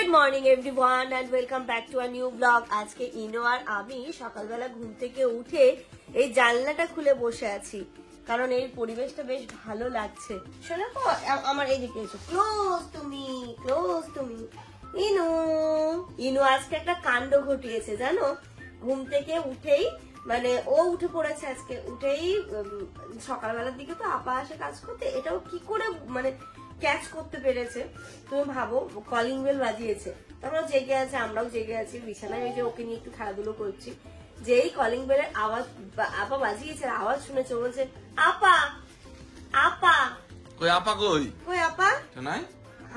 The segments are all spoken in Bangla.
Good morning everyone and welcome back to a new blog. আজকে ইনো আর আমি সকালবেলা ঘুম থেকে উঠে এই জানলাটা খুলে বসে আছি, কারণ এই পরিবেশটা বেশ ভালো লাগছে। শোনো তো, আমার এইদিকে এসো, ক্লোজ তুমি। ইনু ইনু আজকে একটা কাণ্ড ঘটিয়েছে জানো। ঘুম থেকে উঠেই মানে ও উঠে পড়েছে আজকে, উঠেই সকালবেলার দিকে তো আপা আসে কাজ করতে, এটাও কি করে মানে ক্যাচ করতে পেরেছে। তুমি ভাবো, কলিং বেল বাজিয়েছে, তারপর জেগে আছে, আমরাও জেগে আছি বিছানায়, ওই যে ওকে নিয়ে একটু খেলাধুলো করছি। যেই কলিং বেলের আওয়াজ আপা বাজিয়েছে, আওয়াজ শুনেছে, বলছে আপা আপা। কই আপা কই আপা শোনাই।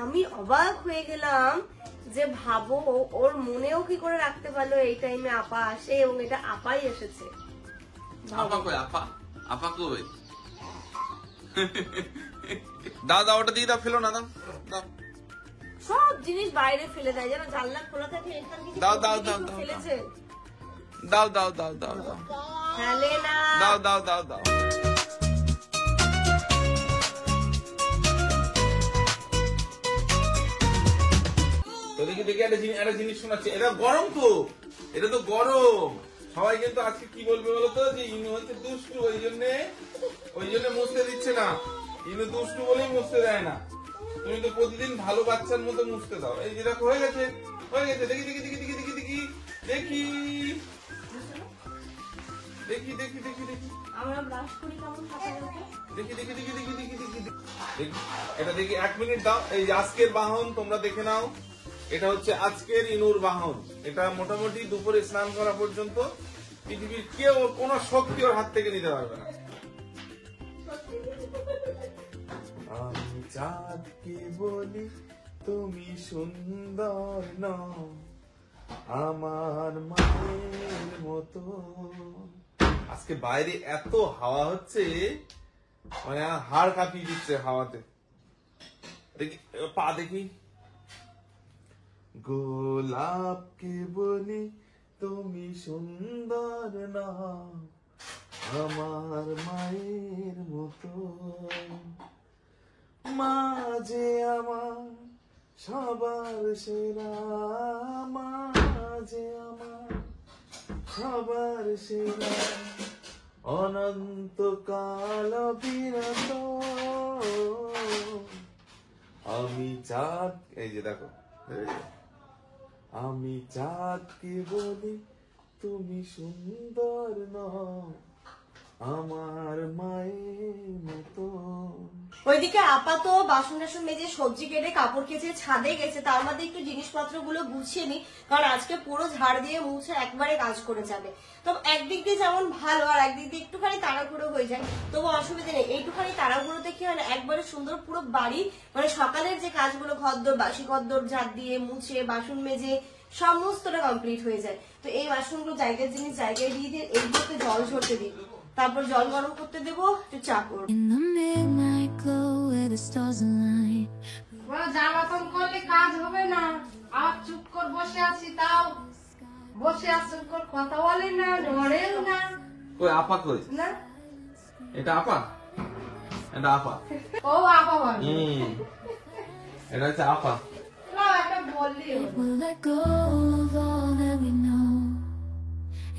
আমি অবাক হয়ে গেলাম যে ভাবো ওর মনেও কি করে রাখতে পারলো এই টাইমে আপা আসে, এবং এটা আপাই এসেছে। আপা কই আপা কই দাও ওটা দিয়ে দাও, ফেলো না, দাও সব জিনিস বাইরে ফেলে দেয়, যেন জানলা খোলা থাকে এখানে কিছু ফেলেছে। দাও ফেলে না, দাও দেখি একটা জিনিস শোনাচ্ছে। এটা গরম তো, এটা তো গরম। সবাই কিন্তু আজকে কি বলবে বলতো, যে ইনু হচ্ছে দুষ্টু, ওই জন্য মুছতে দিচ্ছে না। ইনু দুষ্টু বলেই মুছতে দেয় না। তুমি তো প্রতিদিন ভালো বাচ্চার মতো মুছতে দাও। এই যে দেখো, হয়ে গেছে। দেখি আমরা ব্রাশ করি কেমন থাকে এটা দেখি, 1 মিনিট দাও। এই আজকের বাহন তোমরা দেখে নাও, এটা হচ্ছে আজকের ইনুর বাহন। এটা মোটামুটি দুপুরে স্নান করা পর্যন্ত পৃথিবীর কেউ কোন শক্তি ওর হাত থেকে নিতে পারবে না। আমি চাঁদকে বলি তুমি সুন্দর নও, আমার মায়ের মতো। আজকে বাইরে এত হাওয়া হচ্ছে, মানে হাড় কাঁপিয়ে দিচ্ছে হাওয়াতে। দেখি পা দেখি। গোলাপকে বলি তুমি সুন্দর নও, আমার মায়ের মতো। মাঝে আমার সবার সেরা, মাঝে আমার সবার সেরা, অনন্তকাল বিরত। আমি চাঁদ, এই যে দেখো, আমি চাঁদকে বলি তুমি সুন্দর নও, আমার মায়ের মতো। ওইদিকে আপা তো বাসন টাসন মেজে, সবজি কেটে, কাপড় কেচে ছাদে গেছে, তার মধ্যে একটু জিনিসপত্র গুলো গুছিয়ে নি, কারণ আজকে পুরো ঝাড় দিয়ে মুছে একবারে কাজ করে যাবে। তো একদিক দিয়ে যেমন ভালো, আর একদিক দিয়ে একটুখানি তাড়াহুড়ো হয়ে যায়, তবু অসুবিধা নেই। এইটুখানি তাড়াহুড়োতে কি হয় না, একবারে সুন্দর পুরো বাড়ি, মানে সকালের যে কাজগুলো, ঘরদোর, বাসি ঘরদোর ঝাড় দিয়ে মুছে, বাসন মেজে সমস্তটা কমপ্লিট হয়ে যায়। তো এই বাসনগুলো জায়গায় জিনিস জায়গায় দিয়ে দিয়ে এইগুলোতে জল ঝরতে দিই, তারপর জল গরম করতে দেবো, একটু চা করবো। জ্বালাতন করলে কাজ হবে না, আর চুপ করে বসে আছি, তাও বসে আছি, কথা বলে না, নড়েও না। কই আপা কই? না, এটা আপা, এটা আপা। ও আপা বলে, এটা হচ্ছে আপা। না একটা বললি We'll let go of all that we know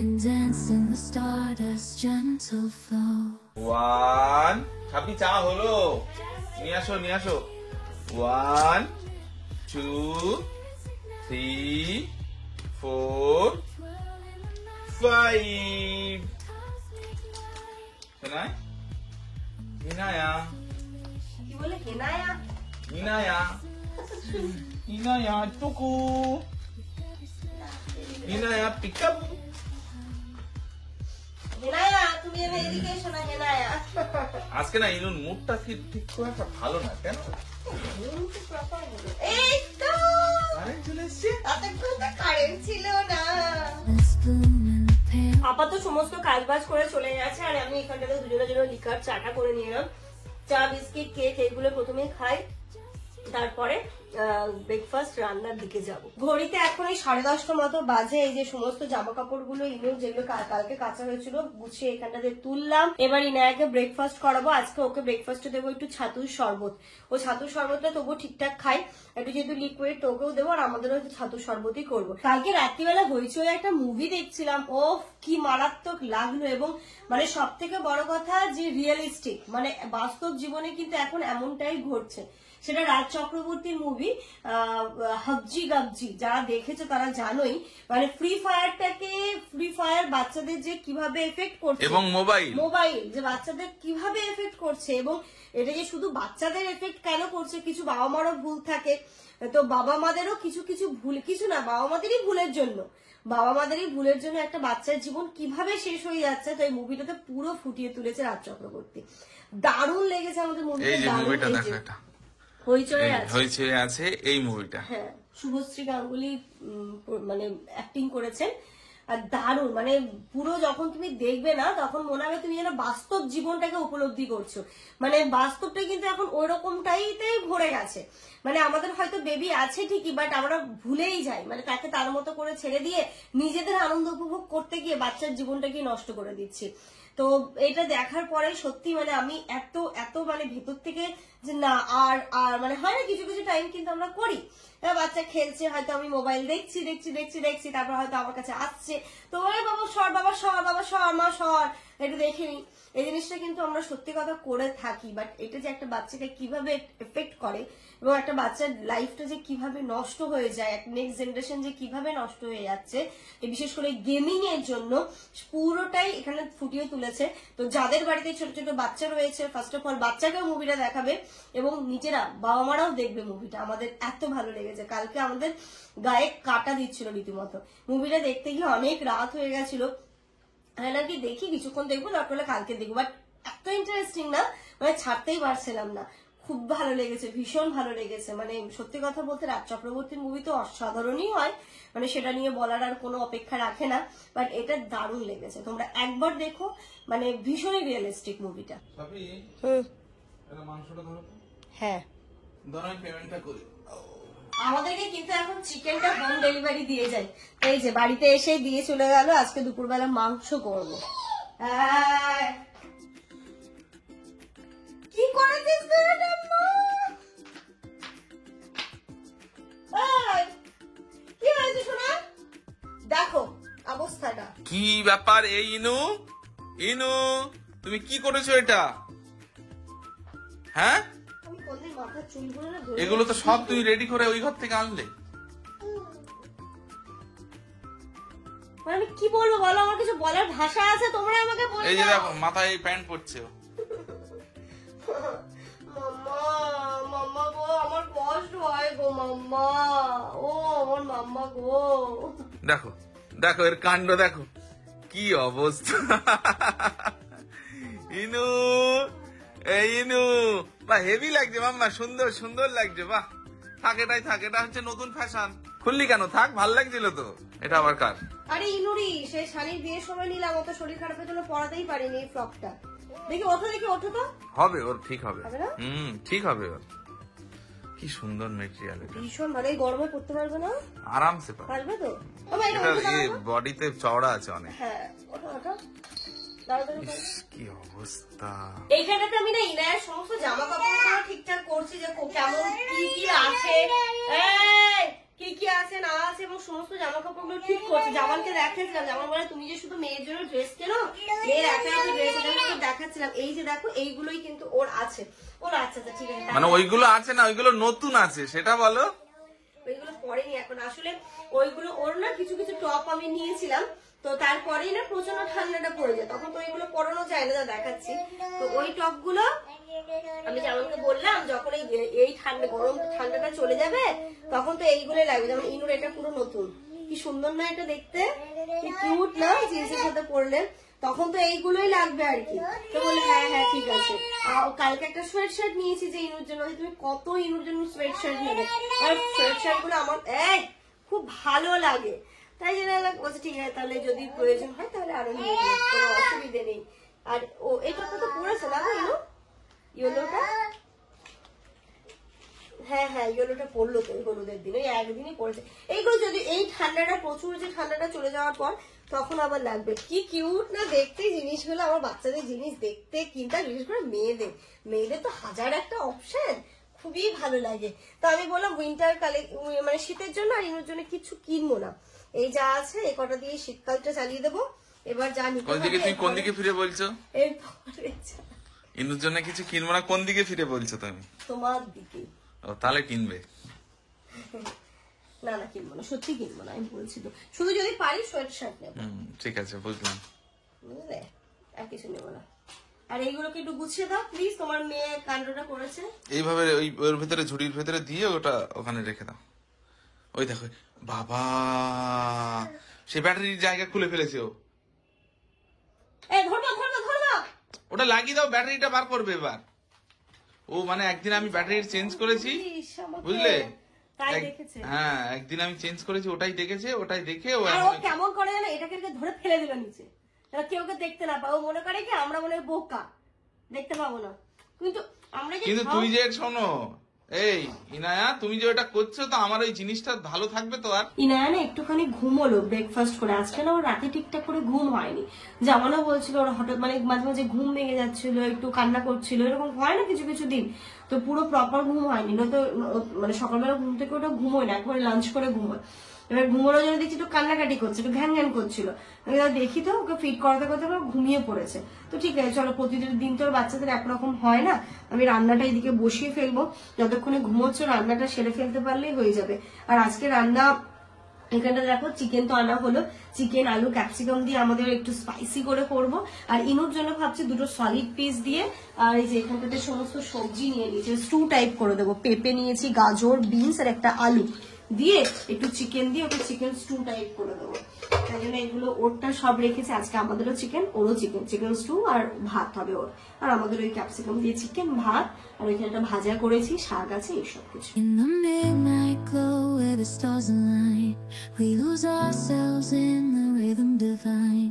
and dance in the stardust gentle flow. 1 ছাপি চা হলো, নিয়ে আসো। 1 2 3 4 5 শোনাই। কি বলে হেনায়া? ইনায়া টুকু, ইনায়া পিকআপ। হেনায়া, তুমি এদিকে এসো না। হেনায়া, আজকে না ইনুর মুডটা কি ঠিক খুব একটা ভালো না, কেন? এই তো কারেন্ট চলে এসছে। এতক্ষণ তো কারেন্ট ছিল না। Let's bloom in the pale. আপা তো সমস্ত কাজ বাজ করে চলে গেছে, আর আমি এখানটাতে দুজনের জন্য লিকার চাটা করে নিলাম। চা, বিস্কিট, কেক, এগুলো প্রথমে খাই, তারপরে ব্রেকফাস্ট রান্নার দিকে যাব। ঘড়িতে এখন এই 10:30 মতো বাজে। এই যে সমস্ত জামা কাপড় গুলো ইনুর যেগুলো কালকে কাঁচা হয়েছিল গুছিয়ে এখানটাতে তুললাম। এবার ইনায়াকে ব্রেকফাস্ট করাবো। আজকে ওকে ব্রেকফাস্টে দেবো একটু ছাতুর শরবত। ও ছাতুর শরবতটা তবুও ঠিকঠাক খাই, একটু যেহেতু লিকুইড তোকেও দেবো আর আমাদেরও একটু ছাতুর শরবতই করবো। কালকে রাত্রিবেলা হইচই একটা মুভি দেখছিলাম, ও কি মারাত্মক লাগলো। এবং মানে সব থেকে বড় কথা যে রিয়েলিস্টিক, মানে বাস্তব জীবনে কিন্তু এখন এমনটাই ঘটছে। সেটা রাজ চক্রবর্তীর মুভি হাবজি গাবজি, যারা দেখেছে তারা জানোই। মানে ফ্রি ফায়ার বাচ্চাদের যে কিভাবে এফেক্ট করছে, এবং মোবাইল যে বাচ্চাদের কিভাবে এফেক্ট করছে, এবং এটা যে শুধু বাচ্চাদের এফেক্ট কেন করছে, কিছু বাবা মারও ভুল থাকে, তো বাবা মাদেরও কিছু ভুল, কিছু না বাবা মাদেরই ভুলের জন্য একটা বাচ্চার জীবন কিভাবে শেষ হয়ে যাচ্ছে। তো এই মুভিটাতে পুরো ফুটিয়ে তুলেছে রাজ চক্রবর্তী। দারুণ লেগেছে আমাদের মুভিটা। হইচই আছে এই মুভিটা। হ্যাঁ, শুভশ্রী গাঙ্গুলি মানে অ্যাক্টিং করেছেন আর দারুণ। মানে পুরো যখন তুমি দেখবে না তখন মনে হবে তুমি যেন বাস্তব জীবনটাকে উপলব্ধি করছো। মানে বাস্তবটা কিন্তু এখন ওই রকমটাইতে ভরে গেছে। মানে আমাদের হয়তো বেবি আছে ঠিকই, বাট আমরা ভুলেই যাই, মানে তাকে তার মতো করে ছেড়ে দিয়ে নিজেদের আনন্দ উপভোগ করতে গিয়ে বাচ্চার জীবনটাকে নষ্ট করে দিচ্ছি। তো এটা দেখার পরে সত্যি মানে আমি এত মানে ভেতর থেকে যে না আর মানে হয় না কিছু টাইম কিন্তু আমরা করি, বাচ্চা খেলছে হয়তো আমি মোবাইল দেখছি তারপর হয়তো আমার কাছে আসছে, তো বাবা সর মা সর একটু দেখে নি। এই জিনিসটা কিন্তু আমরা সত্যি কথা করে থাকি, বাট এটা যে একটা বাচ্চাকে কিভাবে এফেক্ট করে এবং একটা বাচ্চার লাইফটা যে কিভাবে নষ্ট হয়ে যায়, নেক্সট জেনারেশন যে কিভাবে নষ্ট হয়ে যাচ্ছে, বিশেষ করে গেমিং এর জন্য পুরোটাই এখানে ফুটিয়ে তুলেছে। তো যাদের বাড়িতে ছোট ছোট বাচ্চা রয়েছে, ফার্স্ট অফ অল বাচ্চাকেও মুভিটা দেখাবে এবং নিজেরা বাবা মারাও দেখবে মুভিটা। আমাদের এত ভালো লেগেছে, কালকে আমাদের গায়ে কাটা দিচ্ছিল রীতিমতো। মুভিটা দেখতে গিয়ে অনেক রাত হয়ে গেছিল, নাকি দেখি কিছুক্ষণ দেখবো তারপর কালকে দেখবো, বাট এত ইন্টারেস্টিং না মানে ছাড়তেই পারছিলাম না। খুব ভালো লেগেছে, ভীষণ ভালো লেগেছে। মানে সত্যি কথা বলতে রাজ চক্রবর্তীর মুভি তো অসাধারণই হয়, মানে সেটা নিয়ে বলার আর কোনো অপেক্ষা রাখে না, বাট এটা দারুণ লেগেছে। তোমরা একবার দেখো, মানে ভীষণই রিয়েলিস্টিক মুভিটা। হ্যাঁ, পেমেন্টটা করি। আমাদেরকে কিন্তু এখন চিকেনটা হোম ডেলিভারি দিয়ে যায়। এই যে বাড়িতে এসে দিয়ে চলে গেল। আজকে দুপুরবেলা মাংস করবো। কি করেছিস তুই এটা? কি হয়েছে শোনা? দেখো অবস্থাটা কি ব্যাপার। এই ইনু তুমি কি করেছো এটা? হ্যাঁ, এগুলো তো সব তুমি রেডি করে ওই ঘর থেকে আনলে। আমি কি বলবো বলো, আমার কিছু বলার ভাষা আছে? তোমরা আমাকে বলো। এই যে দেখো মাথায় এই প্যান্ট পরছে। মাম্মা গো, আমার কষ্ট হয় গো মাম্মা। ও আমার মাম্মা গো, দেখো এর কাণ্ড দেখো, কি অবস্থা। ইনু বাহ, হেভি লাগছে মাম্মা, সুন্দর লাগছে। বাহ, থাক এটা হচ্ছে নতুন ফ্যাশন। খুললি কেন? থাক, ভাল লাগছিল তো। এটা আবার কার? আরে ইনুরি, সে শানির বিয়ের সময় নিলাম, অত শরীর খারাপের জন্য পরাতেই পারিনি এই ফ্রকটা। দেখি ওঠো তো। হবে, ওর ঠিক হবে। ঠিক হবে ওর। কি সুন্দর মেটেরিয়াল, ভীষণ ভালো। এই গরমে পড়তে পারবে না? আরামসে পারবে তো। বডিতে চওড়া আছে অনেক। হ্যাঁ, ওঠো। কি অবস্থা। এইখানেতে আমি না ইনায়ের সমস্ত জামা কাপড় ঠিকঠাক করছি, যে কেমন কি আছে, কি আছে না আছে, এবং সমস্ত জামা কাপড় গুলো ঠিক করছি। জামানকে দেখাচ্ছিলাম, জামান বলে তুমি যে শুধু মেয়ের জন্য ড্রেস কেনো, মেয়ের একটা ড্রেস দেখাচ্ছিলাম। এই যে দেখো এইগুলোই কিন্তু ওর আছে। ওর আচ্ছা ঠিক আছে, মানে ওইগুলো আছে না, ওইগুলো নতুন আছে সেটা বলো। ওইগুলো পরেনি এখন, আসলে ওইগুলো ওর না কিছু টপ আমি নিয়েছিলাম, তো তারপরেই না প্রচন্ড ঠান্ডাটা পড়ে যায়, তখন তো ওইগুলো পরানো যায় না, যা দেখাচ্ছি। তো ওই টপ গুলো আমি যেমনকে বললাম, যখন এই গরম ঠান্ডাটা চলে যাবে তখন তো এইগুলোই লাগবে। যেমন ইনুর এটা পুরো নতুন, কি সুন্দর না এটা দেখতে, কি কিউট না জিন্সের সাথে পরলে, তখন তো এইগুলোই লাগবে আর কি। তো বলে হ্যাঁ ঠিক আছে। কালকে একটা সোয়েট শার্ট নিয়েছি যে ইনুর জন্য, তুমি কত ইনুর জন্য সোয়েট শার্ট নেবে, আর সোয়েট শার্ট গুলো আমার খুব ভালো লাগে, তাই জন্য বলছে ঠিক আছে তাহলে যদি প্রয়োজন হয় তাহলে আরো নিয়ে নেবো, কোনো অসুবিধে নেই। আর ও এটা তো পরেছে না ইনু, ইয়েলোটা হ্যাঁ হ্যাঁ, ইয়েলোটা পড়লো তো ওই হলুদের দিন, ওই একদিনই পড়েছে। এইগুলো যদি এই ঠান্ডাটা প্রচুর, যে ঠান্ডাটা চলে যাওয়ার পর তখন আবার লাগবে। কি কিউট না দেখতে জিনিসগুলো, আমার বাচ্চাদের জিনিস দেখতে কিনতে, বিশেষ করে মেয়েদের তো হাজার একটা অপশন, খুবই ভালো লাগে। তো আমি বললাম উইন্টার কালে মানে শীতের জন্য আর ইনুর জন্য কিছু কিনবো না, এই যা আছে এই কটা দিয়ে শীতকালটা চালিয়ে দেবো। এবার জানি কোন দিকে ফিরে বলছো? এরপরে ইনুর জন্য কিছু কিনবো না, কোন দিকে ফিরে বলছো তুমি? তোমার দিকে। ও তাহলে কিনবে? না না কিনবো না, সত্যি কিনবো না, আমি বলছি তো। শুধু যদি পারি সোয়েটার শার্ট নেবো। ঠিক আছে, বুঝলাম। বুঝলে, আর কিছু নেবো না। আর এইগুলোকে একটু গুছিয়ে দাও প্লিজ, তোমার মেয়ে কাণ্ডটা করেছে। এইভাবে ওর ভেতরে, ঝুড়ির ভেতরে দিয়ে ওটা ওখানে রেখে দাও। ওই দেখো বাবা, সে ব্যাটারির জায়গা খুলে ফেলেছে ও। ধরবা ধরবা ধরবা, ওটা লাগিয়ে দাও, ব্যাটারিটা বার করবে এবার ও। মানে একদিন আমি ব্যাটারি চেঞ্জ করেছি, বুঝলে? তাই দেখেছে। হ্যাঁ, একদিন আমি চেঞ্জ করেছি, ওটাই দেখেছে, ওটাই দেখে ও আর ও কেমন করে জানো, এটাকে ধরে ফেলে দিল নিচে, কেউ কে দেখতে না পাবো, মনে করে কি আমরা মনে হয় বোকা, দেখতে পাবো না। কিন্তু আমরা কিন্তু তুই যে শোনো, এই ইনায়া, তুমি যে ওটা করছো তো আমার ওই জিনিসটা ভালো থাকবে তো। আর ইনায়া না একটুখানি ঘুমোলো ব্রেকফাস্ট করে, আজকে না ওর রাতে ঠিকঠাক করে ঘুম হয়নি। জামানো বলছিল ওর হঠাৎ মানে মাঝে মাঝে ঘুম ভেঙে যাচ্ছিল, একটু কান্না করছিল, এরকম হয় না কিছু কিছু দিন, তো পুরো প্রপার ঘুম হয়নি। নয়তো মানে সকালবেলা ঘুম থেকে ওটা ঘুমোয় না, একবারে লাঞ্চ করে ঘুমোয়। এবার ঘুমোনোর জন্য দেখছি একটু কান্নাকাটি করছে, একটু ঘ্যান ঘ্যান করছিল, দেখি তো ওকে ফিট করাতে করতে ঘুমিয়ে পড়েছে। তো ঠিক আছে চলো, প্রতিদিন দিন তো বাচ্চাদের একরকম হয় না, আমি রান্নাটা এদিকে বসিয়ে ফেলবো, যতক্ষণে ঘুমোচ্ছে রান্নাটা সেরে ফেলতে পারলেই হয়ে যাবে। আর আজকে রান্না এখানটা দেখো, চিকেন তো আনা হলো, চিকেন আলু ক্যাপসিকাম দিয়ে আমাদের একটু স্পাইসি করে করব। আর ইনুর জন্য ভাবছি দুটো সলিড পিস দিয়ে, আর এই যে এখানটাতে সমস্ত সবজি নিয়ে নিয়েছি, স্টু টাইপ করে দেবো। পেঁপে নিয়েছি, গাজর, বিনস আর একটা আলু দিয়ে একটু চিকেন দিয়ে ওকে চিকেন স্টু টাইপ করে দেবো। তাই জন্য এগুলো ওরটা সব রেখেছে, আজকে আমাদেরও চিকেন, ওরও চিকেন, চিকেন স্টু আর ভাত হবে ওর, আর আমাদের ওই ক্যাপসিকাম দিয়ে চিকেন, ভাত, আর ওইখানে একটা ভাজা করেছি, শাক আছে, এইসব কিছু। In the midnight glow where the stars align, we lose ourselves in the rhythm divine.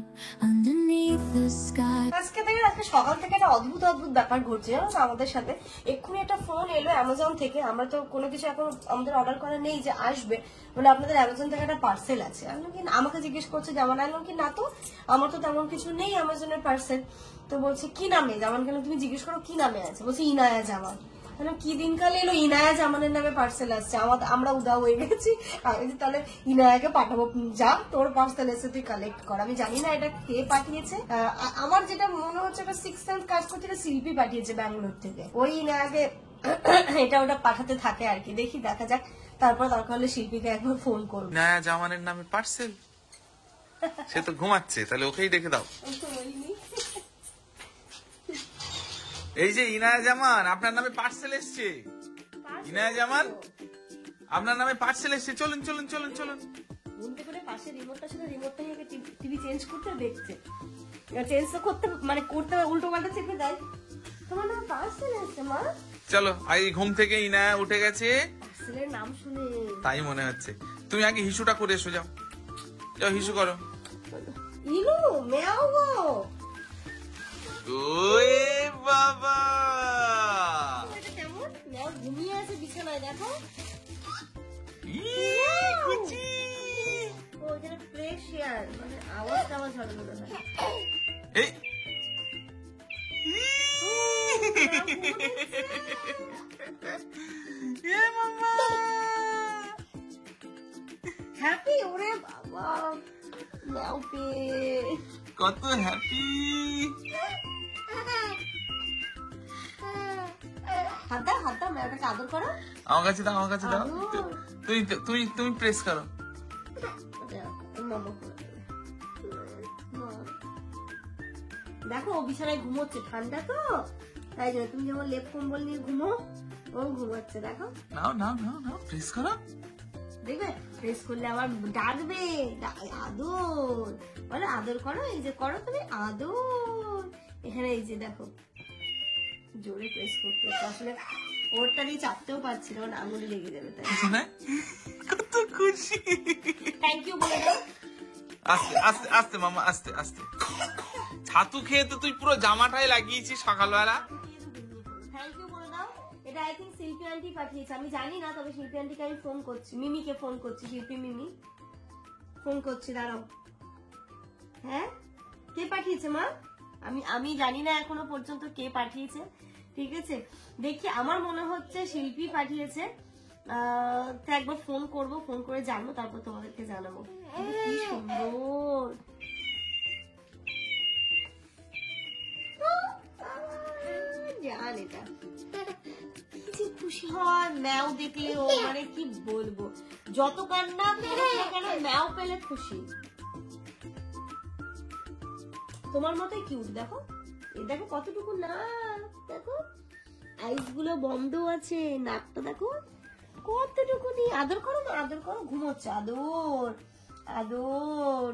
Underneath the sky. আজকে সকাল থেকে একটা অদ্ভুত অদ্ভুত ব্যাপার ঘটছে জানো তো আমাদের সাথে। এক্ষুনি একটা ফোন এলো অ্যামাজন থেকে, আমরা তো কোনো কিছু এখন আমাদের অর্ডার করা নেই যে আসবে, বলে আপনাদের অ্যামাজন থেকে একটা পার্সেল আছে। আমি কি, আমাকে জিজ্ঞেস করছে জামান আনলো কি, না তো আমার তো তেমন কিছু নেই অ্যামাজনের পার্সেল। তো বলছে কি নামে জামান, কেন তুমি জিজ্ঞেস করো কি নামে আছে, বলছে ইনায়া জামান। কি দিনকালে এলো, ইনায়া জামানের নামে পার্সেল আসছে, আমরা উদাও হয়ে গেছি। আমি তাহলে ইনায়াকে পাঠাবো, যা তোর পার্সেল এসে তুই কালেক্ট কর। আমি জানি না এটা কে পাঠিয়েছে, আমার যেটা মনে হচ্ছে এটা 6 সেন্স কাজ করছে, এটা শিল্পী পাঠিয়েছে ব্যাঙ্গালোর থেকে। ওই ইনায়াকে এটা ওটা পাঠাতে থাকে আর কি, দেখি দেখা যাক, তারপর দরকার হলে শিল্পীকে একবার ফোন করবো। ইনায়া জামানের নামে পার্সেল, সে তো ঘুমাচ্ছে, তাহলে ওকেই ডেকে দাও। এই যে ইনায়া জামান, আপনার নামে পার্সেল এসছে। ইনায়া জামান, আপনার নামে পার্সেল এসছে, চলুন চলুন চলুন চলুন। বলতে করে পাশে রিমোটটা ছিল, রিমোটটা থেকে টিভি চেঞ্জ করতে দেখছে, চেঞ্জ তো করতে মানে করতে উল্টো পাল্টা চেপে দেয়। তোমার নাম পার্সেল এসছে মা। চলো, আই ঘুম থেকে ইনায়া উঠে গেছে, পার্সেলের নাম শুনে তাই মনে হচ্ছে। তুমি আগে হিসুটা করে এসো, যাও যাও হিসু করো। ইনু মেয়াও গো, ওরে বাবা, এটা কেমন মেয়াও ঘুমিয়ে আছে বিছানায়, দেখো কুচি। ও যেন ফ্রেশ এয়ার, মানে আওয়াজটা আমার ঝড় মনে হয়। এই মামা হ্যাপি, ওরে বাবা মেয়াও পে কত হ্যাপি। হাত দাও মেয়াটাকে আদর করো। আমার কাছে দাও, আমার কাছে দাও, তুমি তুমি তুমি প্রেস করো। দেখো ও বিছানায় ঘুমোচ্ছে, ঠান্ডা তো তাই জন্য, তুমি যেমন লেপ কম্বল নিয়ে ঘুমো ও ঘুমোচ্ছে, দেখো। নাও নাও নাও নাও, প্রেস করো। দেখবে প্রেস করলে আবার ডাকবে, আদর বলে, আদর করো, এই যে করো তুমি আদর। এখানে এই যে দেখো জোরে প্রেস করতে, আসলে ওরটা দিয়ে চাপতেও পারছি না, ওর আঙুলে লেগে যাবে, তাই কত খুশি। থ্যাংক ইউ বলে দাও। আস্তে আস্তে আস্তে মামা, আস্তে আস্তে। ছাতু খেয়ে তো তুই পুরো জামাটাই লাগিয়েছিস সকালবেলা। থ্যাংক ইউ বলে দাও। এটা আই থিঙ্ক শিল্পী আন্টি পাঠিয়েছে, আমি জানি না, তবে শিল্পী আন্টিকে আমি ফোন করছি, মিমিকে ফোন করছি, শিল্পী মিমি ফোন করছি, দাঁড়াও। হ্যাঁ, কে পাঠিয়েছে মা? আমি জানি না এখনো পর্যন্ত কে পাঠিয়েছে, ঠিক আছে। দেখি, আমার মনে হচ্ছে শিল্পী পাঠিয়েছে। তো একবার ফোন করব, ফোন করে জানবো, তারপর তোমাদেরকে জানাবো। কি সুন্দর, জান এটা কি খুশি হয় ম্যাও দেখলে ও, মানে কি বলবো, যত কান্না করুক না কেন ম্যাও পেলে খুশি। তোমার মতোই কিউট, দেখো এই দেখো কতটুকু না, দেখো আইস গুলো বন্ধ আছে, নাকটা দেখো কতটুকু নিয়ে। আদর করো না, আদর করো, ঘুমোচ্ছে, আদর আদর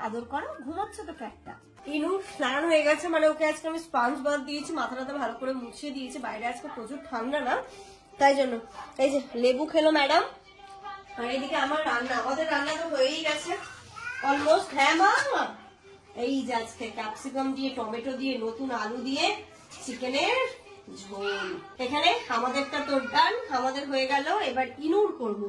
আদর করো, ঘুমোচ্ছে তো ক্যাটটা। ইনু স্নান হয়ে গেছে, মানে ওকে আজকে আমি স্পঞ্জ বাথ দিয়েছি, মাথাটা ভালো করে মুছিয়ে দিয়েছি, বাইরে আজকে প্রচুর ঠান্ডা না, তাই জন্য। এই যে লেবু খেলো ম্যাডাম, আর এইদিকে আমার রান্না, আমাদের রান্না তো হয়েই গেছে অলমোস্ট। হ্যাঁ মা, এই যে আজকে ক্যাপসিকাম দিয়ে, টমেটো দিয়ে, নতুন আলু দিয়ে চিকেনের ঝোল। এখানে আমাদেরটা তো ডান, আমাদের হয়ে গেল। এবার ইনুর করব।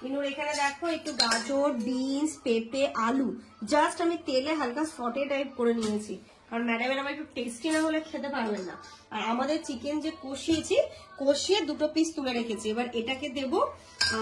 ইনুর এখানে দেখো একটু গাজর, বিনস, পেঁপে, আলু জাস্ট আমি তেলে হালকা সটে টাইপ করে নিয়েছি, কারণ ম্যাডামের আমার একটু টেস্টি না হলে খেতে পারবেন না। আর আমাদের চিকেন যে কষিয়েছি, কষিয়ে দুটো পিস তুলে রেখেছি, এবার এটাকে দেব,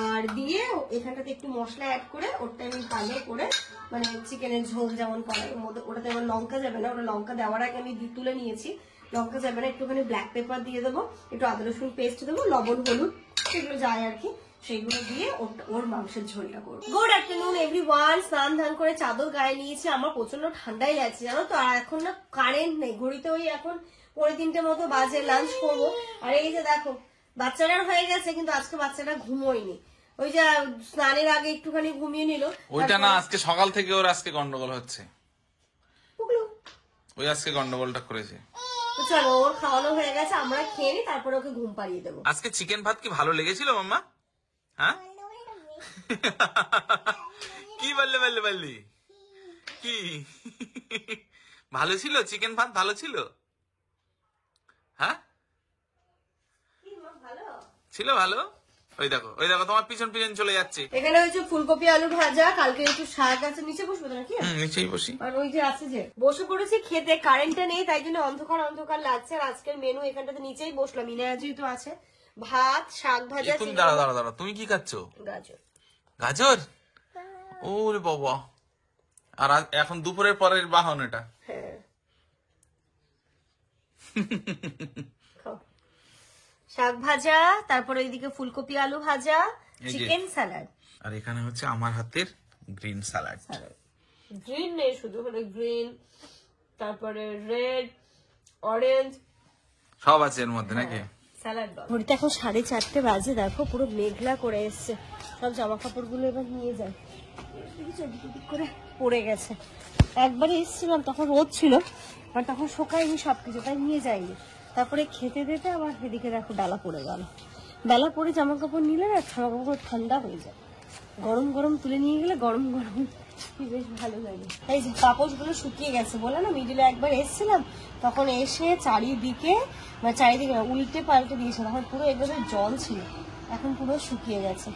আর দিয়ে এখানটাতে একটু মশলা অ্যাড করে ওটা আমি ভালো করে, মানে চিকেনের ঝোল যেমন করে ওর মধ্যে, ওটাতে আমার লঙ্কা যাবে না, ওটা লঙ্কা দেওয়ার আগে আমি তুলে নিয়েছি, লঙ্কা যাবে না, একটুখানি ব্ল্যাক পেপার দিয়ে দেবো, একটু আদা রসুন পেস্ট দেবো, লবণ হলুদ সেগুলো যায় আর কি, সেইগুলো দিয়ে ওর মাংসের ঝোলটা করবো। গুড আফটারনুন এভরিওয়ান, স্নান ধান করে চাদর গায়ে নিয়েছি, আমার প্রচন্ড ঠান্ডাই লাগছে জানো তো, আর এখন না কারেন্ট নেই, ঘড়িতে ওই এখন 3:45 মতো বাজে, লাঞ্চ করবো। আর এই যে দেখো বাচ্চারা হয়ে গেছে, কিন্তু আজকে বাচ্চাটা ঘুমোয়নি, ওই যে স্নানের আগে একটুখানি ঘুমিয়ে নিল। ওইটা না, আজকে সকাল থেকে ওর আজকে গন্ডগোল হচ্ছে, ওই আজকে গন্ডগোলটা করেছে। তো চলো, ওর খাওয়ানো হয়ে গেছে, আমরা খেয়ে নি, তারপরে ওকে ঘুম পাড়িয়ে দেবো। আজকে চিকেন ভাত কি ভালো লেগেছিল মাম্মা? হ্যাঁ কি বললি কি ভালো ছিল চিকেন ভাত? ভালো ছিল? হ্যাঁ ছিল ভালো। ওই দেখো তোমার পিছন পিছন চলে যাচ্ছে। এখানে হচ্ছে ফুলকপি আলু ভাজা, কালকে একটু শাক আছে, নিচে বসবো তো নাকি? নিচেই বসি। আর ওই যে আছে যে বসে পড়েছি খেতে, কারেন্টটা নেই, তাই জন্য অন্ধকার অন্ধকার লাগছে। আর আজকের মেনু এখানটাতে নিচেই বসলাম, ইনায়াজি তো আছে, ভাত, শাক ভাজা। তুমি দাঁড়া, তুমি কি খাচ্ছ? গাজর। ওরে বাবা, আর এখন দুপুরের পরের বাহন এটা। হ্যাঁ শাক ভাজা, তারপরে এইদিকে ফুলকপি আলু ভাজা, চিকেন স্যালাড, আর এখানে হচ্ছে আমার হাতের গ্রিন স্যালাড। গ্রিন নেই, শুধু হলো গ্রিন, তারপরে রেড, অরেঞ্জ সব আছে এর মধ্যে নাকি? স্যালাড। ঘড়িতে এখন 4:30 বাজে, দেখো পুরো মেঘলা করে এসছে, সব জামা কাপড় গুলো এবার নিয়ে যায়, করে পড়ে গেছে। একবারে এসছিলাম তখন রোদ ছিল, আর তখন শোকায়নি সবকিছু, তাই নিয়ে যাইনি। তারপরে খেতে দিতে আমার এদিকে দেখো ডালা পড়ে গেল, বেলা পরে জামা কাপড় নিলে না জামা কাপড় ঠান্ডা হয়ে যায়, গরম গরম তুলে নিয়ে গেলে গরম গরম বেশ ভালো লাগে। এই যে কাপড় গুলো শুকিয়ে গেছে, বলে না মিডিলে একবার এসছিলাম, তখন এসে চারিদিকে উল্টে পাল্টে দিয়েছে, তখন পুরো এভাবে জল ছিল, এখন পুরো শুকিয়ে গেছে।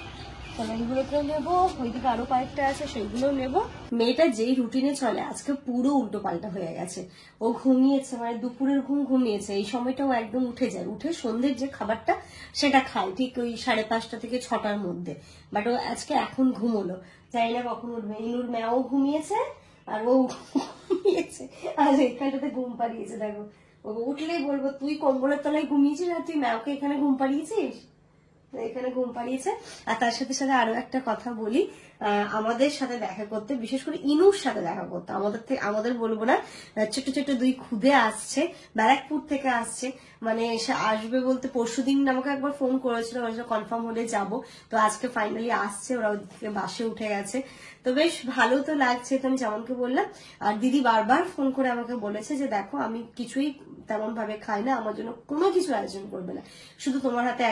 তাহলে এইগুলোকেও নেবো, ওইদিকে আরো কয়েকটা আছে সেইগুলোও নেবো। মেয়েটা যেই রুটিনে চলে আজকে পুরো উল্টো পাল্টা হয়ে গেছে। ও ঘুমিয়েছে, মানে দুপুরের ঘুমিয়েছে, এই সময়টাও একদম উঠে যায়, উঠে সন্ধ্যের যে খাবারটা সেটা খায় ঠিক ওই 5:30 থেকে 6টার মধ্যে, বাট ও আজকে এখন ঘুমোলো, জানি না কখন উঠবে। ইনুর ম্যাও ঘুমিয়েছে আর ও ঘুমিয়েছে, আর এখানটাতে ঘুম পাড়িয়েছে। দেখো ও উঠলেই বলবো তুই কম্বলের তলায় ঘুমিয়েছিস আর তুই ম্যাওকে এখানে ঘুম পাড়িয়েছিস, এখানে ঘুম পাড়িয়েছে। আর তার সাথে সাথে আরো একটা কথা বলি, আমাদের সাথে দেখা করতে, বিশেষ করে ইনুর সাথে দেখা করতে, আমাদের বলবো না, ছোট ছোট 2 খুদে আসছে, ব্যারাকপুর থেকে আসছে, মানে সে আসবে বলতে পরশুদিন আমাকে একবার ফোন করেছিল, কনফার্ম হলে যাব, তো আজকে ফাইনালি আসছে, ওরা ওদিকে বাসে উঠে গেছে, তো বেশ ভালো তো লাগছে। তো আমি যেমনকে বললাম, আর দিদি বারবার ফোন করে আমাকে বলেছে যে দেখো আমি কিছুই তেমন ভাবে খাই না, আমার জন্য কোনো কিছু আয়োজন করবে না, শুধু তোমার হাতে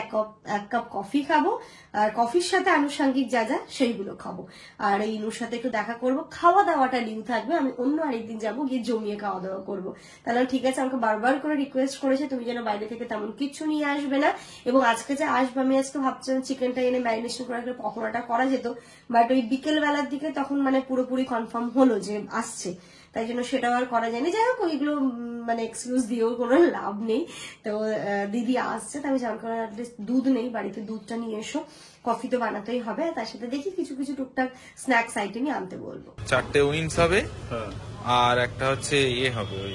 এক কাপ কফি খাবো, আর কফির সাথে আনুষঙ্গিক যা যা সেইগুলো খাবো। খাবো। আর এই ইনুর সাথে একটু দেখা করব, খাওয়া দাওয়াটা নিউ থাকবে, আমি অন্য আরেকদিন যাবো, গিয়ে জমিয়ে খাওয়া দাওয়া করবো। তাহলে ঠিক আছে, আমাকে বারবার করে রিকোয়েস্ট করেছে তুমি যেন বাইরে থেকে তেমন কিছু নিয়ে আসবে না, এবং আজকে যে আসবে আমি আজকে ভাবছিলাম চিকেনটা এনে ম্যারিনেশন করে একটা পকোড়াটা করা যেত, বাট ওই বিকেল বেলার দিকে তখন মানে পুরোপুরি কনফার্ম হলো যে আসছে, তাই জন্য সেটাও আর করা যায়নি। যাই হোক, ওইগুলো মানে এক্সকিউজ দিয়েও কোনো লাভ নেই। তো দিদি আসছে, তো আমি জান করার অ্যাটলিস্ট দুধ নেই বাড়িতে, দুধটা নিয়ে এসো, কফি তো বানাতেই হবে, তার সাথে দেখি কিছু কিছু টুকটাক স্ন্যাক্স আইটেমই আনতে বলবো। 4টে উইংস হবে আর একটা হচ্ছে ইয়ে হবে ওই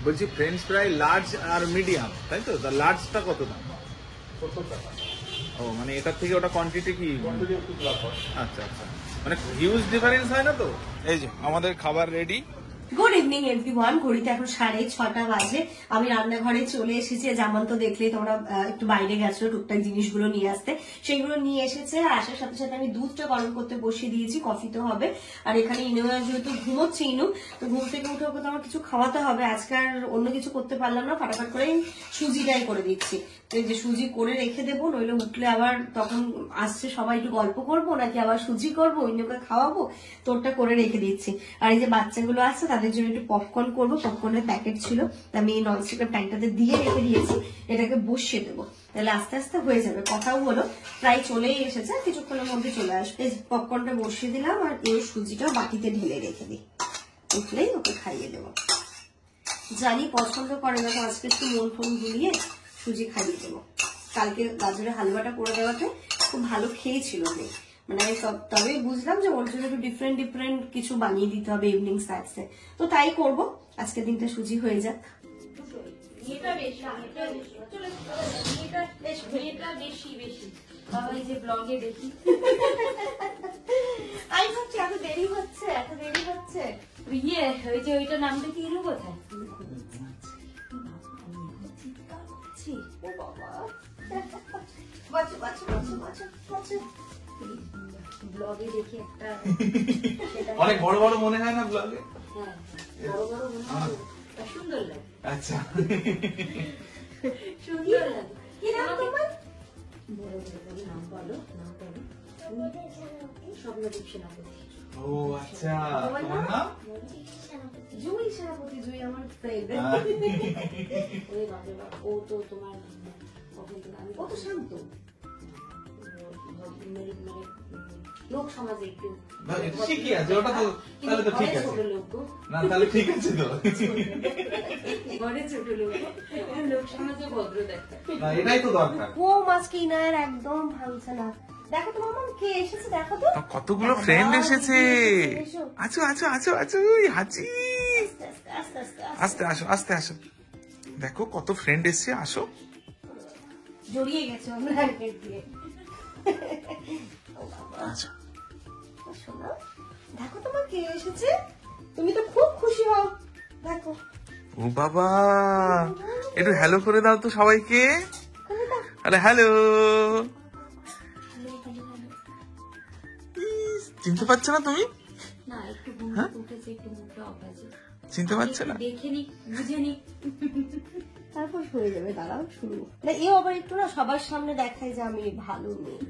বলছি ফ্রেঞ্চ ফ্রাই লার্জ আর মিডিয়াম, তাই তো? লার্জটা কত দাম? 70 টাকা। ও মানে এটার থেকে ওটা কোয়ান্টিটি কি? কোয়ান্টিটি একটু লাভ হয়। আচ্ছা আচ্ছা, মানে হিউজ ডিফারেন্স হয় না তো? এই যে আমাদের খাবার রেডি। গুড ইভিনিং এভরিওয়ান, ঘড়িতে এখন 6:30 বাজে, আমি রান্নাঘরে চলে এসেছি। জামান তো দেখলেই তোমরা, একটু বাইরে গেছো টুকটাক জিনিসগুলো নিয়ে আসতে, সেগুলো নিয়ে এসেছে। আসার সাথে সাথে আমি দুধটা গরম করতে বসিয়ে দিয়েছি, কফি তো হবে। আর এখানে ইনু যেহেতু ঘুমোচ্ছে, ইনু তো ঘুম থেকে উঠে ওকে তো আমার কিছু খাওয়াতে হবে, আজকে আর অন্য কিছু করতে পারলাম না, ফাটাফাট করে সুজিটাই করে দিচ্ছি। তো এই যে সুজি করে রেখে দেবো, নইলে উঠলে আবার তখন আসছে সবাই একটু গল্প করবো নাকি আবার সুজি করবো, ইনুকে খাওয়াবো, তোরটা করে রেখে দিচ্ছি। আর এই যে বাচ্চাগুলো আসছে তাদের জন্য একটু পপকর্ন করবো, পপকর্নের প্যাকেট ছিল, আমি এই ননস্টিকের প্যানটাতে দিয়ে রেখে দিয়েছি, এটাকে বসিয়ে দেবো, তাহলে আস্তে আস্তে হয়ে যাবে। কথাও হলো, প্রায় চলেই এসেছে, কিছুক্ষণের মধ্যে চলে আসবে। এই পপকর্নটা বসিয়ে দিলাম, আর এই সুজিটা বাটিতে ঢেলে রেখে দিই, উঠলেই ওকে খাইয়ে দেবো। জানি পছন্দ করে না, তো আজকে একটু মন ফোন ভুলিয়ে সুজি খাইয়ে দেবো। কালকে গাজরের হালুয়াটা করে দেওয়াতে খুব ভালো খেয়েছিল মেয়ে, মানে আমি তবেই বুঝলাম যে ওর জন্য একটু ডিফারেন্ট ডিফারেন্ট কিছু বানিয়ে দিতে হবে ইভিনিং স্ন্যাক্সে, তো তাই করব। আজকে দিনটা সুজি হয়ে যাক। বাবা এই যে ব্লগে দেখি আমি ভাবছি এত দেরি হচ্ছে, এত দেরি হচ্ছে। ইয়ে ওই যে ওইটা নামটা কি এলো কোথায়? ও বাবা, বাচ্চা বাচ্চা বাচ্চা বাচ্চা বাচ্চা, ব্লগে দেখি একটা অনেক বড় বড় মনে হয় না ব্লগে? হ্যাঁ বড় বড় মনে হয়, তা সুন্দর লাগে, আচ্ছা সুন্দর লাগে। কি নাম তোমার? বড় বড় নাম বলো, নাম বলো। স্বপ্নদীপ সেনাপতি। ও আচ্ছা, তোমার নাম? জুই সেনাপতি, জুই আমার ফেভারিট। ওরে বাপরে বাপ, ও তো তোমার ও তো শান্ত, লোক সমাজে একটু না, এটা ঠিকই আছে, ওটা তো তাহলে তো ঠিক আছে। ছোট লোক গো। না তাহলে ঠিক আছে তো। ঘরে ছোট লোক, লোক সমাজে ভদ্র দেখায়। না এটাই তো দরকার। ও মাছকে ইনার একদম ভাঙছে না। দেখো তো মামা কে এসেছে, দেখো তো কতগুলো ফ্রেন্ড এসেছে। এসো। আছো আছো আছো আছো, হাঁচি। আস্তে আস্তে আস্তে আস্তে আস্তে। আস্তে আসো, আস্তে আসো, দেখো কত ফ্রেন্ড এসছে, আসো। জড়িয়ে গেছে আমরা ব্ল্যাঙ্কেট দিয়ে। ও বাবা, আচ্ছা শোনো, দেখো তোমার কে এসেছে, তুমি তো খুব খুশি হও, দেখো। ও বাবা, একটু হ্যালো করে দাও তো সবাইকে। আরে হ্যালো, চিনতে পারছো না তুমি? না একটু ঘুম উঠেছে, একটু মুখটা অফ আছে, চিনতে পারছো না? দেখে নি বুঝে নি, তারপর হয়ে যাবে, দাঁড়াও শুরু। না এও আবার একটু না সবার সামনে দেখায় যে আমি ভালো মেয়ে,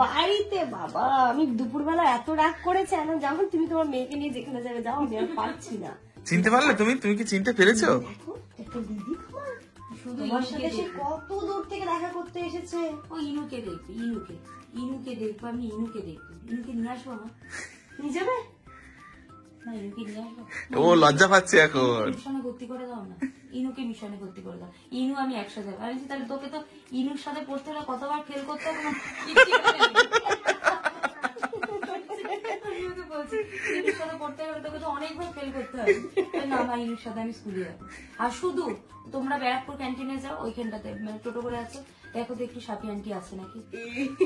বাড়িতে বাবা আমি দুপুরবেলা এত রাগ করেছে, এখন যখন তুমি তোমার মেয়েকে নিয়ে যেখানে যাবে যাও, আমি আর পারছি না। চিনতে পারলে তুমি? তুমি কি চিনতে পেরেছো? দেখো একটা দিদি তোমার, শুধু তোমার ইনুকে সাথে সে দেখবো। কত দূর থেকে দেখা করতে এসেছে। ও ইনুকে দেখবে, ইনুকে দেখবো, আমি ইনুকে দেখবো, ইনুকে নিয়ে আসবো আমার, নিয়ে যাবে? না ইনুকে নিয়ে আসবো। ও লজ্জা পাচ্ছে এখন। মিশনে ভর্তি করে দাও না, ইনুকে মিশনে ভর্তি করে দাও, ইনু আমি একসাথে যাবো। আমি বলছি, তাহলে তোকে তো ইনুর সাথে পড়তে হলে কতবার ফেল করতে হবে না? আমি ওকে বলছি, ইনুর সাথে পড়তে গেলে তোকে তো অনেকবার ফেল করতে হবে। না মা, ইনুর সাথে আমি স্কুলে যাবো। আর শুধু তোমরা ব্যারাকপুর ক্যান্টিনে যাও, ওইখানটাতে মানে টোটো করে আছে, দেখো তো একটু সাপি আন্টি আছে নাকি,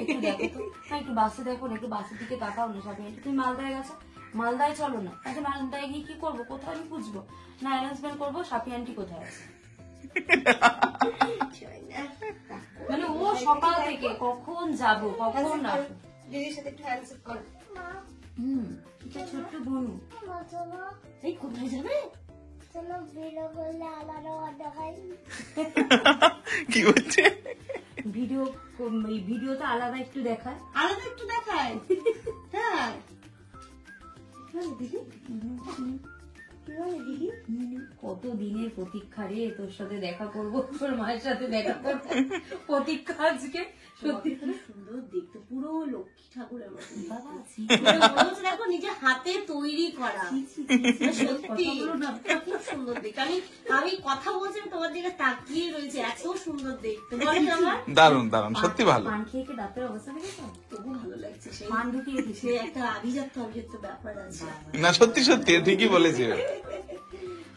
একটু দেখো তো। না একটু বাসে দেখো না, একটু বাসের দিকে তাকাও না সাপি আন্টি। তুমি মালদায় গেছো, মালদায় চলো না। আচ্ছা মালদায় গিয়ে কি করবো, কোথায় আমি খুঁজবো না, অ্যানাউন্সমেন্ট করবো সাপি আন্টি কোথায় আছে। মানে ও সকাল থেকে কখন যাবো কখন না। দিদির সাথে একটু হ্যান্ডশেক কর। এটা ছোট্ট বনু, এই কোথায় যাবে? কি বলছে? ভিডিওতে আলাদা একটু দেখায়। আলাদা একটু দেখায়। হ্যাঁ দিদি, কি বলে দিদি? কত দিনের প্রতীক্ষা রে, তোর সাথে দেখা করব, তোর মায়ের সাথে দেখা করবো, প্রতীক্ষা আজকে। সত্যি কি সুন্দর দেখতে, পুরো লক্ষ্মী ঠাকুরের মতো বাবা মনে হচ্ছে দেখো নিজে হাতে তৈরি করা। সত্যি কথা বলো না। খুব সুন্দর দেখতে। আমি কথা বলছি তোমার দিকে তাকিয়ে রয়েছে, এত সুন্দর দেখতে। বলেন আমার দারুন দারুন, সত্যি ভালো। পান খেয়ে কি দাঁতের অবস্থা দেখেছো? তবু ভালো লাগছে। সেই পান ঢুকিয়ে দিছে। সে একটা আভিজাত্য ব্যাপার আছে। না সত্যি সত্যি ঠিকই বলেছে।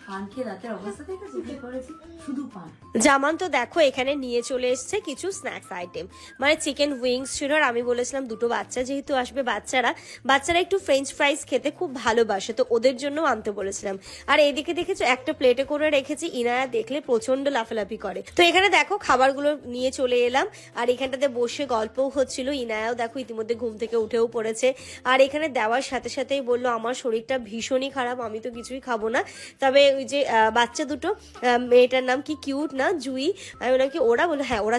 পান খেয়ে দাঁতের অবস্থা দেখেছো কি করেছি? শুধু পান। জামান তো দেখো এখানে নিয়ে চলে এসছে কিছু স্ন্যাক্স আইটেম, মানে চিকেন উইংস ছিল। আর আমি বলেছিলাম দুটো বাচ্চা যেহেতু আসবে, বাচ্চারা একটু ফ্রেঞ্চ ফ্রাইস খেতে খুব ভালোবাসে, তো ওদের জন্য আনতে বলেছিলাম। আর এইদিকে দেখেছো একটা প্লেটে করে রেখেছি, ইনায়া দেখলে প্রচন্ড লাফালাফি করে। তো এখানে দেখো খাবারগুলো নিয়ে চলে এলাম, আর এখানটাতে বসে গল্পও হচ্ছিল। ইনায়াও দেখো ইতিমধ্যে ঘুম থেকে উঠেও পড়েছে। আর এখানে দেওয়ার সাথে সাথেই বললো আমার শরীরটা ভীষণই খারাপ, আমি তো কিছুই খাবো না। তবে ওই যে বাচ্চা দুটো, মেয়েটার নাম কি কিউট না, জুই, আমি বললাম কি ওরা, বলে হ্যাঁ ওরা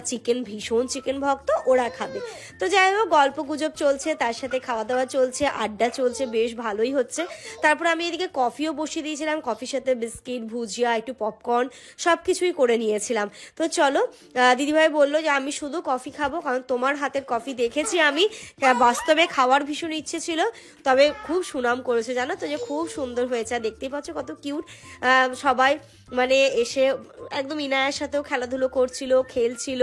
ভীষণ চিকেন ভক্ত, ওরা খাবে। তো যাই হোক গল্প গুজব চলছে, তার সাথে খাওয়া দাওয়া চলছে, আড্ডা চলছে, বেশ ভালোই হচ্ছে। তারপর আমি এদিকে কফিও বসিয়ে দিয়েছিলাম, কফির সাথে বিস্কিট, ভুজিয়া, একটু পপকর্ন সবকিছুই করে নিয়েছিলাম। তো চলো, দিদিভাই বললো যে আমি শুধু কফি খাবো, কারণ তোমার হাতের কফি দেখেছি আমি, বাস্তবে খাওয়ার ভীষণ ইচ্ছে ছিল। তবে খুব সুনাম করেছে জানো তো, যে খুব সুন্দর হয়েছে। আর দেখতেই পাচ্ছ কত কিউট সবাই, মানে এসে একদম ইনায়ার সাথেও খেলাধুলো করছিল, খেলছিল,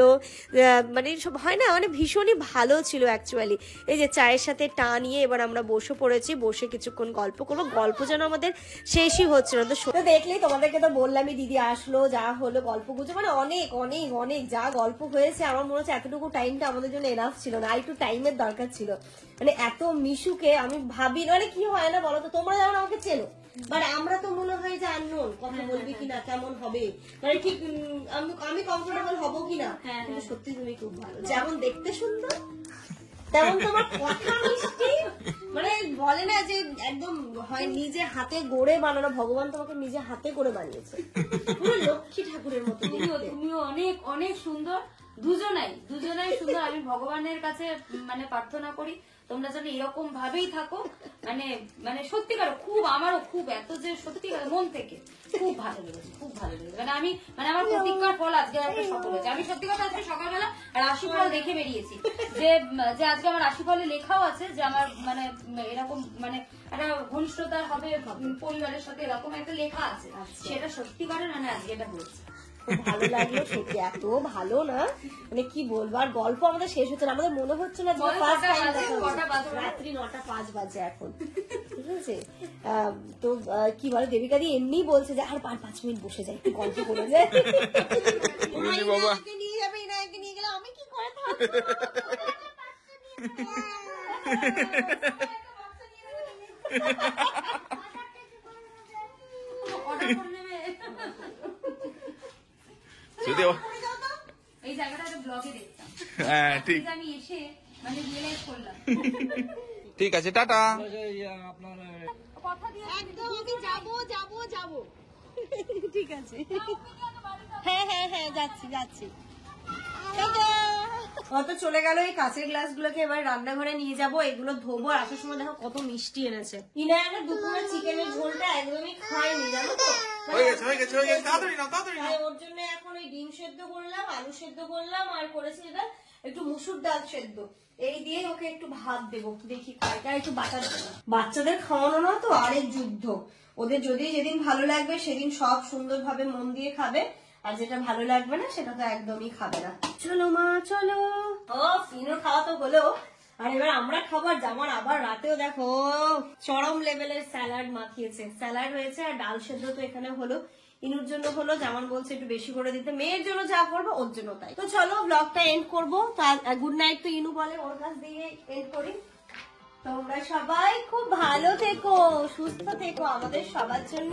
মানে সব হয় না, মানে ভীষণই ভালো ছিল অ্যাকচুয়ালি। এই যে চায়ের সাথে টা নিয়ে এবার আমরা বসে পড়েছি, বসে কিছুক্ষণ গল্প করবো। গল্প যেন আমাদের শেষই হচ্ছে না। তো দেখলেই তোমাদেরকে তো বললামই, দিদি আসলো, যা হলো গল্প গুজব, মানে অনেক অনেক অনেক যা গল্প হয়েছে। আমার মনে হচ্ছে এতটুকু টাইমটা আমাদের জন্য এনাফ ছিল না, আর একটু টাইমের দরকার ছিল। মানে এত মিশুকে আমি ভাবি, মানে কি হয় না বলো তো, তোমরা যেমন আমাকে চেনো, মানে আমরা তো মনে হয় যে আননোন, কথা বলবি কিনা, কেমন হবে, মানে ঠিক আমি কমফোর্টেবল হবো কিনা। কিন্তু সত্যি তুমি খুব ভালো, যেমন দেখতে সুন্দর তেমন তোমার কথা মিষ্টি, মানে বলে না যে একদম হয় নিজে হাতে গড়ে বানানো, ভগবান তোমাকে নিজে হাতে করে বানিয়েছে, পুরো লক্ষ্মী ঠাকুরের মতো। তুমিও অনেক অনেক সুন্দর, দুজনাই সুন্দর। আমি ভগবানের কাছে মানে প্রার্থনা করি তোমরা যেন এরকম ভাবেই থাকো, মানে সত্যিকার খুব, আমারও খুব, এত যে সত্যিকার মন থেকে খুব ভালো লেগেছে, খুব ভালো লেগেছে। মানে আমার প্রতিজ্ঞার ফল আজকে একটা সফল হয়েছে। আমি সত্যি কথা আজকে সকালবেলা রাশিফল দেখে বেরিয়েছি, যে আজকে আমার রাশিফলে লেখাও আছে যে আমার মানে এরকম মানে একটা ঘনিষ্ঠতা হবে পরিবারের সাথে, এরকম একটা লেখা আছে। সেটা সত্যিকারের মানে আজকে এটা হয়েছে। খুব ভালো লাগলো সত্যি, এত ভালো না মানে কি বলবো। আর গল্প আমাদের শেষ হচ্ছে না, আমাদের মনে হচ্ছে না যে রাত্রি 9:05 বাজে এখন, ঠিক আছে। তো কি বলে দেবিকা দি এমনি বলছে যে আর 5 মিনিট বসে যাই, একটু গল্প করে যায়। নিয়ে যাবে, ইনায়াকে নিয়ে গেলে আমি কি করে এই জায়গাটা একটা ব্লগে দেখতাম, হ্যাঁ ঠিক, আমি এসে মানে রিয়েলাইজ করলাম। ঠিক আছে, টাটা। একদম আমি যাবো ঠিক আছে, হ্যাঁ যাচ্ছি। অত চলে গেল। এই কাঁচের গ্লাস গুলোকে এবার রান্নাঘরে নিয়ে যাবো, এগুলো ধোবো। আসার সময় দেখো কত মিষ্টি এনেছে। ইনায়ানা দুপুরে চিকেনের ঝোলটা একদমই খায়নি জানো তো, হয়ে গেছে, তাড়াতাড়ি নাও। তাই ওর জন্য এখন ওই ডিম সেদ্ধ করলাম, আলু সেদ্ধ করলাম, আর করেছি এটা একটু মুসুর ডাল সেদ্ধ। এই দিয়ে ওকে একটু ভাত দেবো, দেখি খাইটা একটু বাটার দেবো। বাচ্চাদের খাওয়ানো না তো আরেক যুদ্ধ, ওদের যদি যেদিন ভালো লাগবে সেদিন সব সুন্দরভাবে মন দিয়ে খাবে, আর যেটা ভালো লাগবে না সেটা তো একদমই খাবে না। চলো মা চলো। ও ফিনো খাওয়া তো হলো, আর এবার আমরা খাবার জামার আবার রাতেও দেখো চরম লেভেলের স্যালাড মাখিয়েছে, স্যালাড হয়েছে আর ডাল সেদ্ধ তো এখানে হলো। ইনুর জন্য হলো, জামান বলছে একটু বেশি করে দিতে, মেয়ের জন্য যা করবো ওর জন্য তাই। তো চলো ব্লগটা এন্ড করবো, গুড নাইট তো ইনু বলে, ওর কাছ দিয়ে এন্ড করি। তোমরা সবাই খুব ভালো থেকো, সুস্থ থেকো, আমাদের সবার জন্য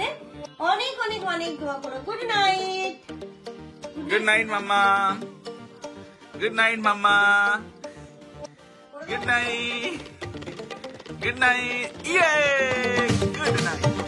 অনেক অনেক অনেক দোয়া করো। Good night. গুড নাইট মাম্মা, গুড নাইট মাম্মা, গুড নাইট, ইয়ে, গুড নাইট।